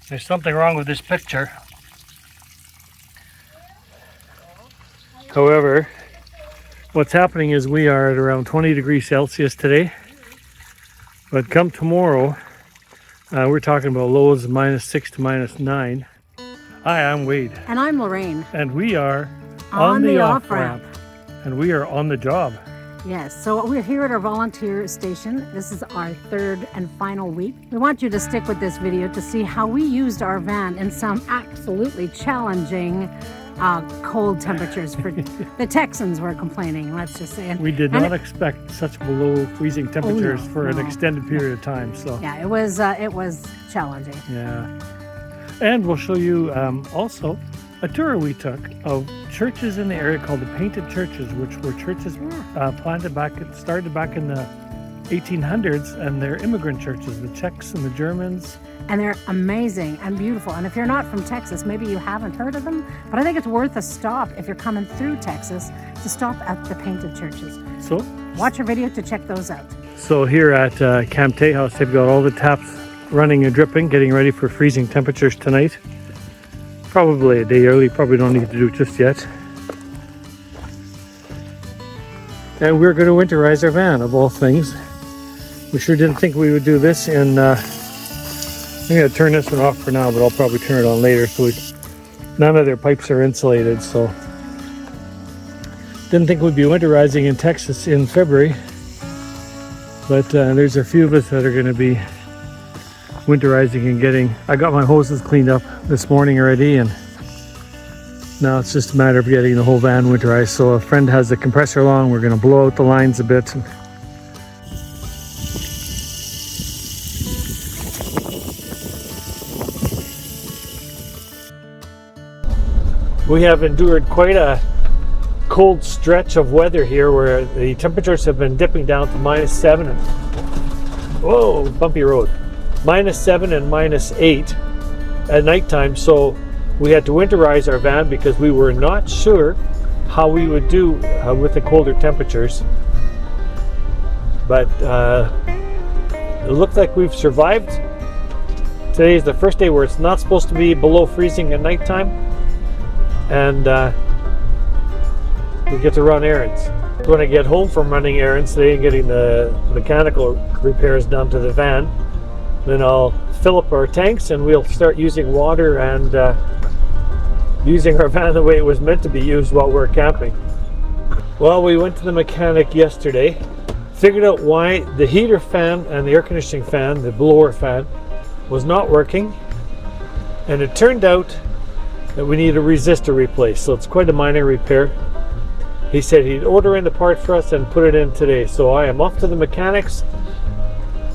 There's something wrong with this picture. However, what's happening is we are at around 20 degrees Celsius today. But come tomorrow, we're talking about lows of -6 to -9. Hi, I'm Wade. And I'm Lorraine. And we are on the off-ramp. And we are on the job. Yes, so we're here at our volunteer station. This is our third and final week. We want you to stick with this video to see how we used our van in some absolutely challenging cold temperatures. For the Texans were complaining, let's just say. We did not expect such below freezing temperatures for an extended period of time. So yeah, it was challenging. Yeah, and we'll show you also a tour we took of churches in the area called the Painted Churches, which were churches started back in the 1800s, and they're immigrant churches, the Czechs and the Germans. And they're amazing and beautiful. And if you're not from Texas, maybe you haven't heard of them, but I think it's worth a stop if you're coming through Texas to stop at the Painted Churches. So watch our video to check those out. So here at Camp Tejas, they've got all the taps running and dripping, getting ready for freezing temperatures tonight. Probably a day early, probably don't need to do it just yet. And we're going to winterize our van, of all things. We sure didn't think we would do this in, I'm going to turn this one off for now, but I'll probably turn it on later. So none of their pipes are insulated, so didn't think we'd be winterizing in Texas in February. But there's a few of us that are going to be winterizing and I got my hoses cleaned up this morning already, and now it's just a matter of getting the whole van winterized. So a friend has the compressor along, we're going to blow out the lines a bit. We have endured quite a cold stretch of weather here where the temperatures have been dipping down to -7 and whoa, bumpy road. -7 and -8 at nighttime, so we had to winterize our van because we were not sure how we would do with the colder temperatures. But it looks like we've survived. Today is the first day where it's not supposed to be below freezing at nighttime, and we get to run errands. When I get home from running errands today and getting the mechanical repairs done to the van, then I'll fill up our tanks and we'll start using water and using our van the way it was meant to be used while we're camping. Well, we went to the mechanic yesterday, figured out why the heater fan and the air conditioning fan, the blower fan, was not working, and it turned out that we need a resistor replaced, so it's quite a minor repair. He said he'd order in the part for us and put it in today, so I am off to the mechanics.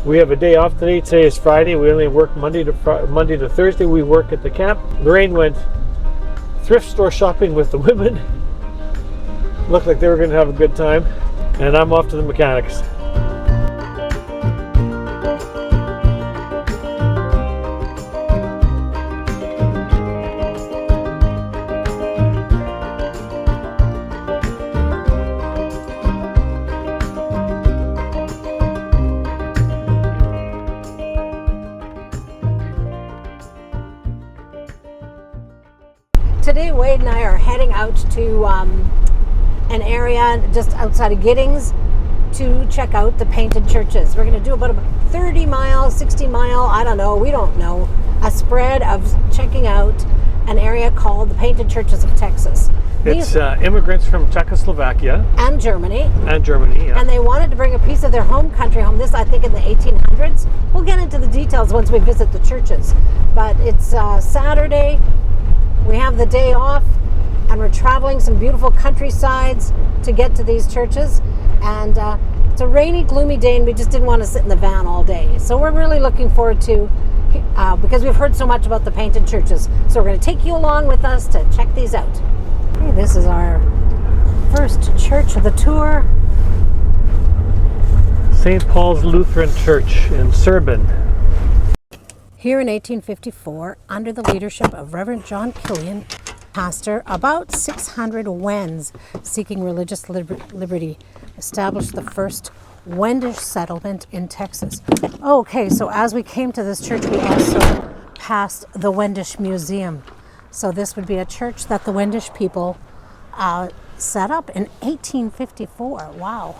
We have a day off today. Today is Friday. We only work Monday to Thursday. We work at the camp. Lorraine went thrift store shopping with the women. Looked like they were going to have a good time, and I'm off to the mechanics. Today, Wade and I are heading out to an area just outside of Giddings to check out the Painted Churches. We're going to do about a 30 mile, 60 mile, I don't know, we don't know, a spread of checking out an area called the Painted Churches of Texas. It's immigrants from Czechoslovakia and Germany. Yeah. And they wanted to bring a piece of their home country home. This, I think, in the 1800s. We'll get into the details once we visit the churches. But it's Saturday. We have the day off, and we're traveling some beautiful countrysides to get to these churches. And it's a rainy, gloomy day, and we just didn't want to sit in the van all day. So we're really looking forward to, because we've heard so much about the Painted Churches. So we're going to take you along with us to check these out. Okay, this is our first church of the tour. St. Paul's Lutheran Church in Serban. Here in 1854, under the leadership of Reverend John Killian, pastor, about 600 Wends seeking religious liberty established the first Wendish settlement in Texas. Okay, so as we came to this church, we also past the Wendish Museum. So this would be a church that the Wendish people set up in 1854. Wow.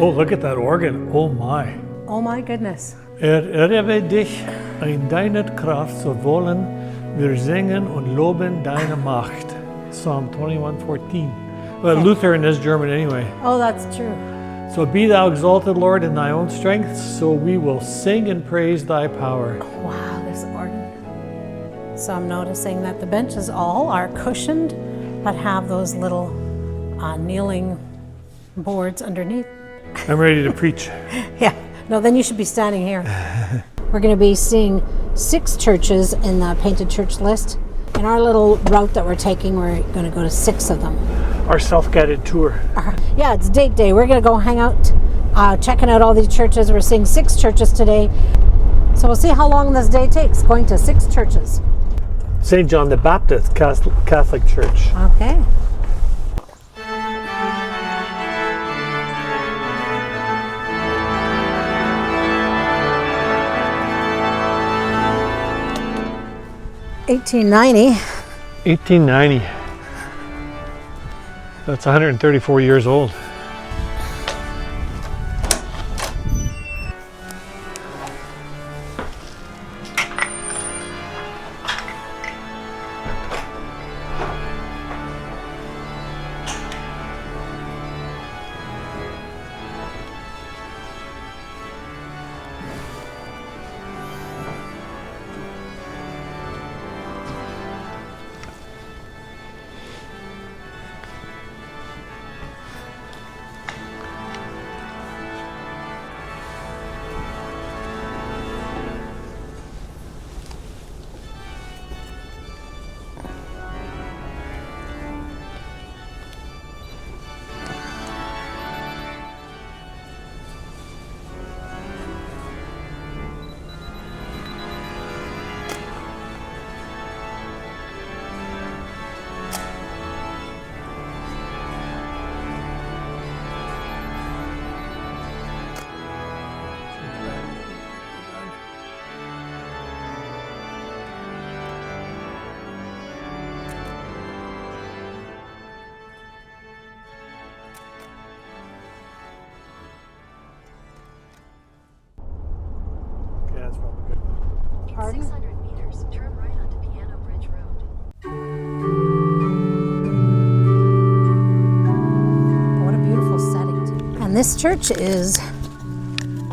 Oh, look at that organ. Oh my. Oh my goodness. Erhebe dich in deiner Kraft, so wollen wir singen und loben deine Macht. Psalm 21:14. Well, Lutheran is German anyway. Oh, that's true. So be thou exalted, Lord, in thy own strength, so we will sing and praise thy power. Wow, this organ. So I'm noticing that the benches all are cushioned, but have those little kneeling boards underneath. I'm ready to preach. Yeah, no, then you should be standing here. We're going to be seeing 6 churches in the painted church list. In our little route that we're taking, we're going to go to 6 of them. Our self-guided tour. Yeah, it's date day. We're going to go hang out, checking out all these churches. We're seeing 6 churches today. So we'll see how long this day takes, going to 6 churches. St. John the Baptist Catholic Church. Okay. $18.90. 1890. That's 134 years old. That's probably good. Pardon? 600 meters, turn right onto Piano Bridge Road. What a beautiful setting. And this church is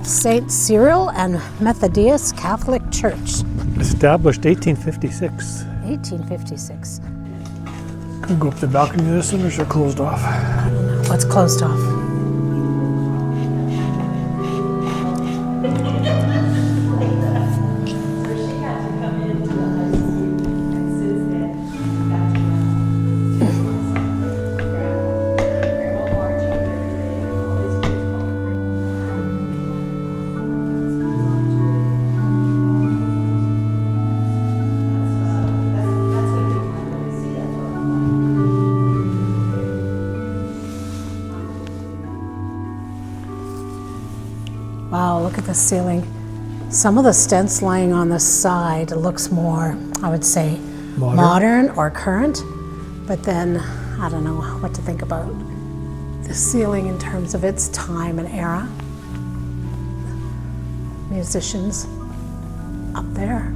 St. Cyril and Methodius Catholic Church, Established 1856. 1856. Can we go up the balcony of this one, or is it closed off? I don't know what's closed off. Wow, look at the ceiling. Some of the stenciling on the side looks more, I would say, modern or current. But then, I don't know what to think about the ceiling in terms of its time and era. Musicians up there.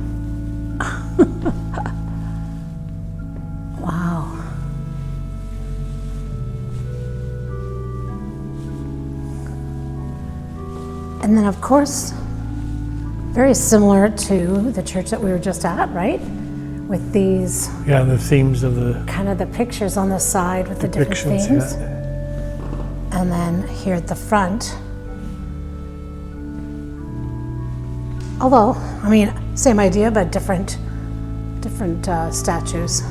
Wow. And then, of course, very similar to the church that we were just at, right? With these Yeah, the themes of the kind of the pictures on the side with the different depictions. themes. Yeah. And then here at the front. Although, I mean, same idea, but different different statues.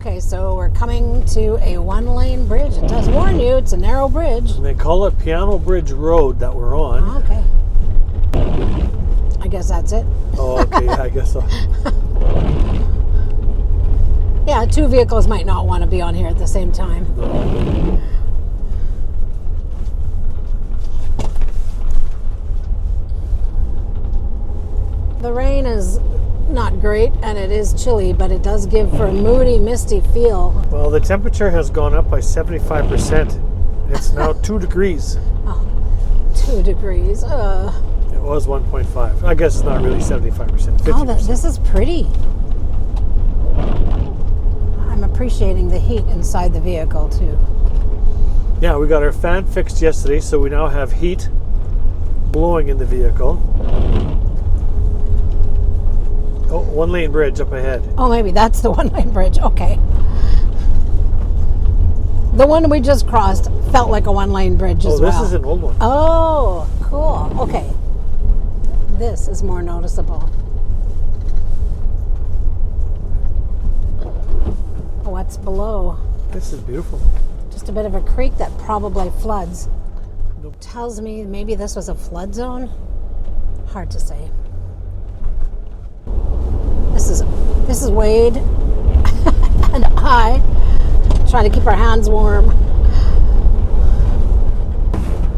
Okay, so we're coming to a one-lane bridge. It does warn you, it's a narrow bridge. And they call it Piano Bridge Road that we're on. Okay. I guess that's it. Oh, okay, yeah, I guess so. Yeah, two vehicles might not want to be on here at the same time. The rain is not great and it is chilly, but it does give for a moody, misty feel. Well, the temperature has gone up by 75%. It's now 2 degrees. 2 degrees. It was 1.5. I guess it's not really 75%. 50%. Oh, this is pretty. I'm appreciating the heat inside the vehicle too. Yeah, we got our fan fixed yesterday, so we now have heat blowing in the vehicle. Oh, one-lane bridge up ahead. Oh, maybe that's the one-lane bridge. Okay. The one we just crossed felt like a one-lane bridge as well. Oh, this is an old one. Oh, cool. Okay. This is more noticeable. What's below? This is beautiful. Just a bit of a creek that probably floods. Nope. Tells me maybe this was a flood zone. Hard to say. This is Wade and I trying to keep our hands warm.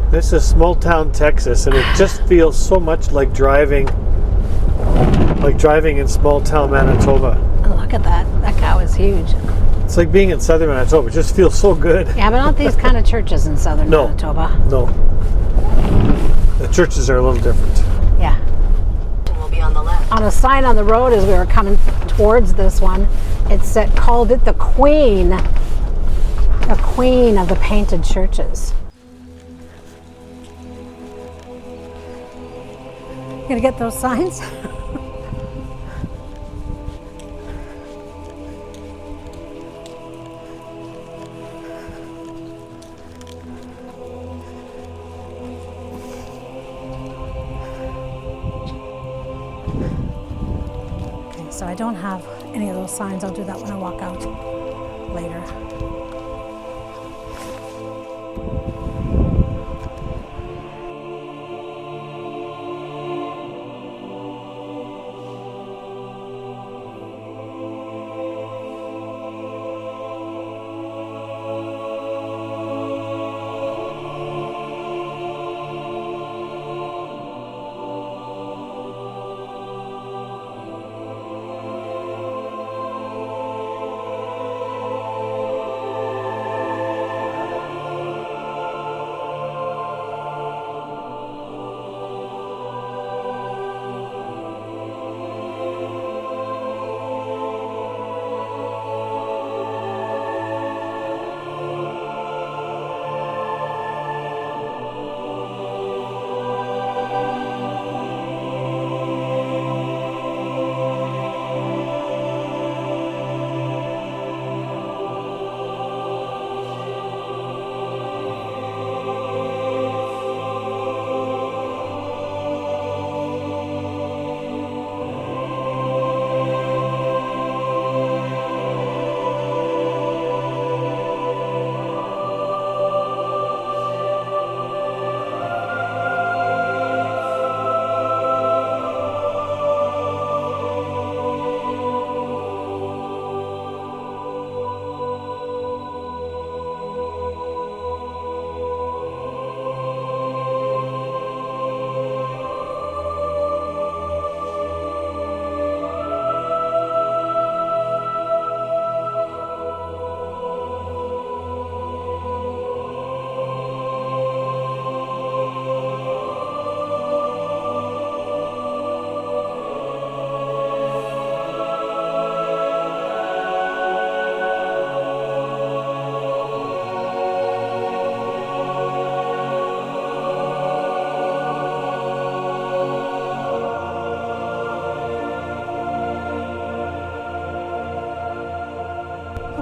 This is small town Texas, and it just feels so much like driving in small town Manitoba. Oh, look at that. That cow is huge. It's like being in southern Manitoba. It just feels so good. Yeah, but not these kind of churches in southern No. Manitoba. No. The churches are a little different. Yeah. Will be on the left. On a sign on the road as we were coming towards this one, it said, called it the queen of the painted churches. You gonna get those signs? So I don't have any of those signs. I'll do that when I walk out later.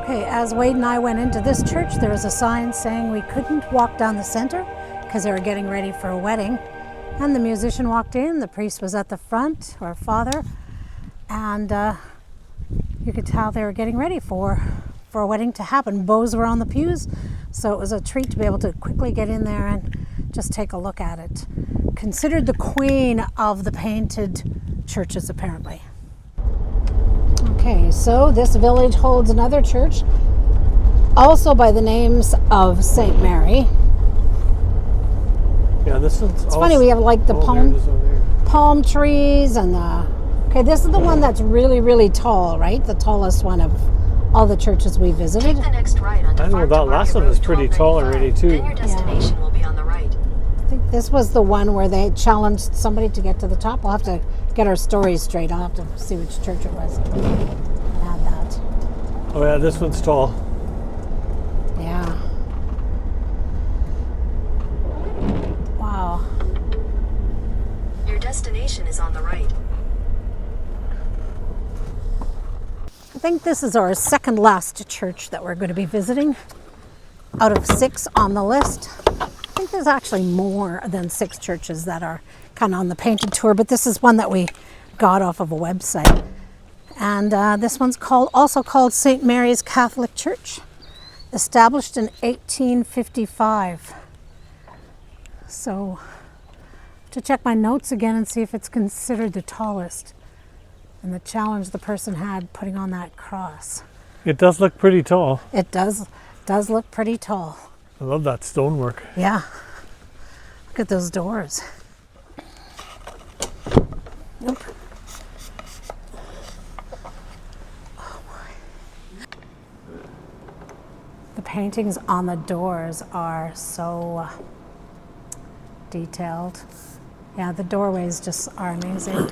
Okay, as Wade and I went into this church, there was a sign saying we couldn't walk down the center because they were getting ready for a wedding. And the musician walked in, the priest was at the front, or father, and you could tell they were getting ready for a wedding to happen. Bows were on the pews, so it was a treat to be able to quickly get in there and just take a look at it. Considered the queen of the painted churches, apparently. Okay, so this village holds another church, also by the names of St. Mary. Yeah, this one's It's funny, we have like the palm trees and okay, this is the one that's really, really tall, right? The tallest one of all the churches we visited. Take the next right onto I know that last one was pretty tall already too. Then your destination will be on the right. I think this was the one where they challenged somebody to get to the top. We'll have to get our stories straight. I'll have to see which church it was. Add that. Oh yeah, this one's tall. Yeah. Wow. Your destination is on the right. I think this is our second last church that we're going to be visiting out of 6 on the list. I think there's actually more than 6 churches that are kind of on the painted tour, but this is one that we got off of a website. And this one's also called St. Mary's Catholic Church, established in 1855. So, to check my notes again and see if it's considered the tallest, and the challenge the person had putting on that cross. It does look pretty tall. It does look pretty tall. I love that stonework. Yeah. Look at those doors. Nope. Oh my. The paintings on the doors are so detailed. Yeah, the doorways just are amazing.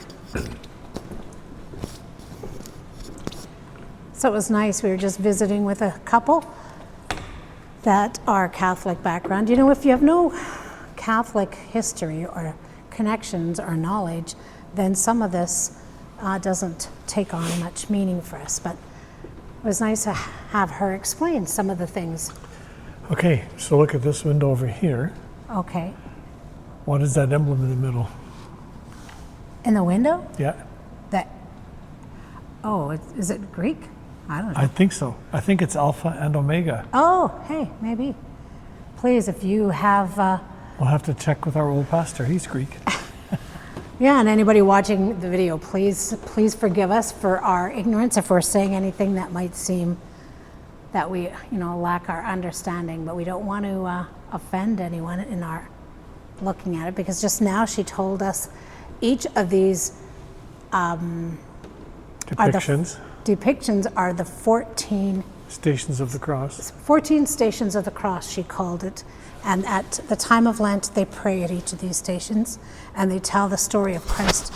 So it was nice. We were just visiting with a couple that are Catholic background. You know, if you have no Catholic history or connections or knowledge, then some of this doesn't take on much meaning for us. But it was nice to have her explain some of the things. Okay, so look at this window over here. Okay. What is that emblem in the middle? In the window? Yeah. That. Oh, is it Greek? I don't know. I think so. I think it's Alpha and Omega. Oh, hey, maybe. Please, if you have... We'll have to check with our old pastor. He's Greek. Yeah, and anybody watching the video, please forgive us for our ignorance if we're saying anything that might seem that we, lack our understanding, but we don't want to offend anyone in our looking at it, because just now she told us each of these depictions are the 14 Stations of the Cross. 14 Stations of the Cross, she called it. And at the time of Lent, they pray at each of these stations, and they tell the story of Christ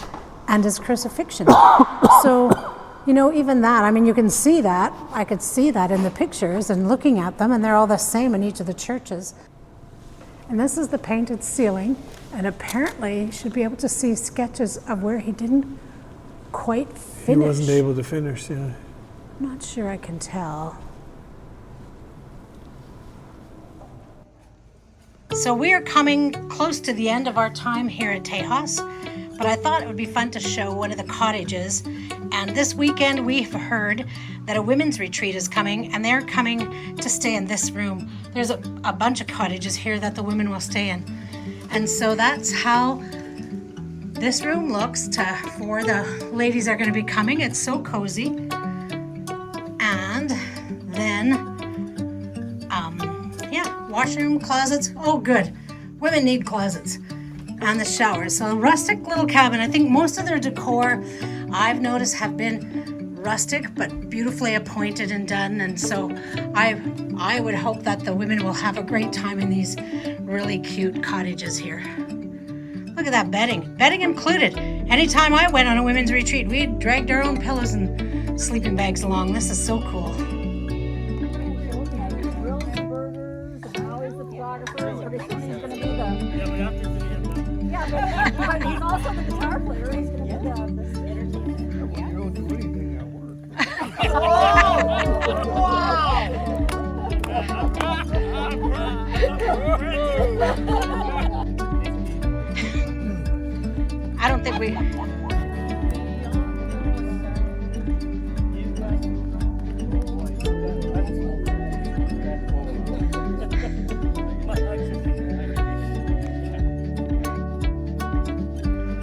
and his crucifixion. So, even that, I mean, you can see that. I could see that in the pictures and looking at them, and they're all the same in each of the churches. And this is the painted ceiling, and apparently you should be able to see sketches of where he didn't quite finish. He wasn't able to finish, yeah. I'm not sure I can tell. So we are coming close to the end of our time here at Tejas, but I thought it would be fun to show one of the cottages. And this weekend we've heard that a women's retreat is coming, and they're coming to stay in this room. There's a bunch of cottages here that the women will stay in. And so that's how this room looks for the ladies that are going to be coming. It's so cozy. And then washroom, closets. Oh, good. Women need closets. And the showers. So a rustic little cabin. I think most of their decor, I've noticed, have been rustic, but beautifully appointed and done. And so I would hope that the women will have a great time in these really cute cottages here. Look at that bedding. Bedding included. Anytime I went on a women's retreat, we dragged our own pillows and sleeping bags along. This is so cool. But he's also the guitar player. He's going to be the entertainer. You don't do anything at work. Oh! Wow!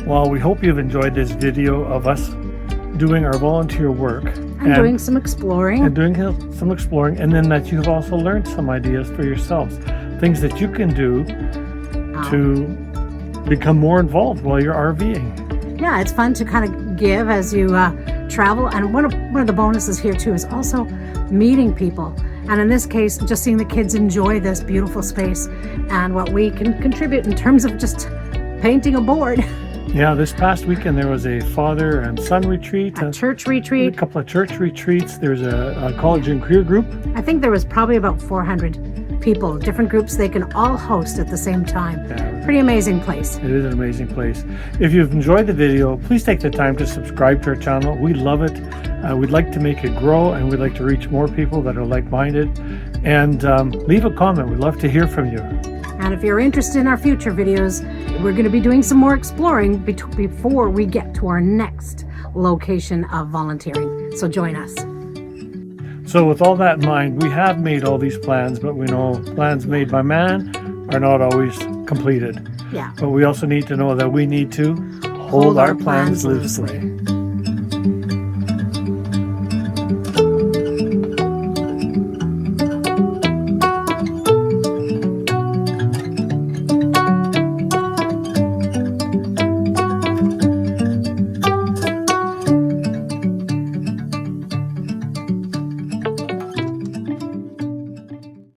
Well, we hope you've enjoyed this video of us doing our volunteer work. And doing some exploring. And doing some exploring, and then that you've also learned some ideas for yourselves. Things that you can do to become more involved while you're RVing. Yeah, it's fun to kind of give as you travel. And one of the bonuses here too is also meeting people. And in this case, just seeing the kids enjoy this beautiful space and what we can contribute in terms of just painting a board. Yeah, this past weekend there was a father and son retreat. A church retreat. A couple of church retreats. There's a college and career group. I think there was probably about 400 people, different groups they can all host at the same time. Yeah. Pretty amazing place. It is an amazing place. If you've enjoyed the video, please take the time to subscribe to our channel. We love it. We'd like to make it grow, and we'd like to reach more people that are like-minded. And leave a comment. We'd love to hear from you. And if you're interested in our future videos, we're going to be doing some more exploring before we get to our next location of volunteering. So join us. So with all that in mind, we have made all these plans, but we know plans made by man are not always completed. Yeah. But we also need to know that we need to hold our plans loosely.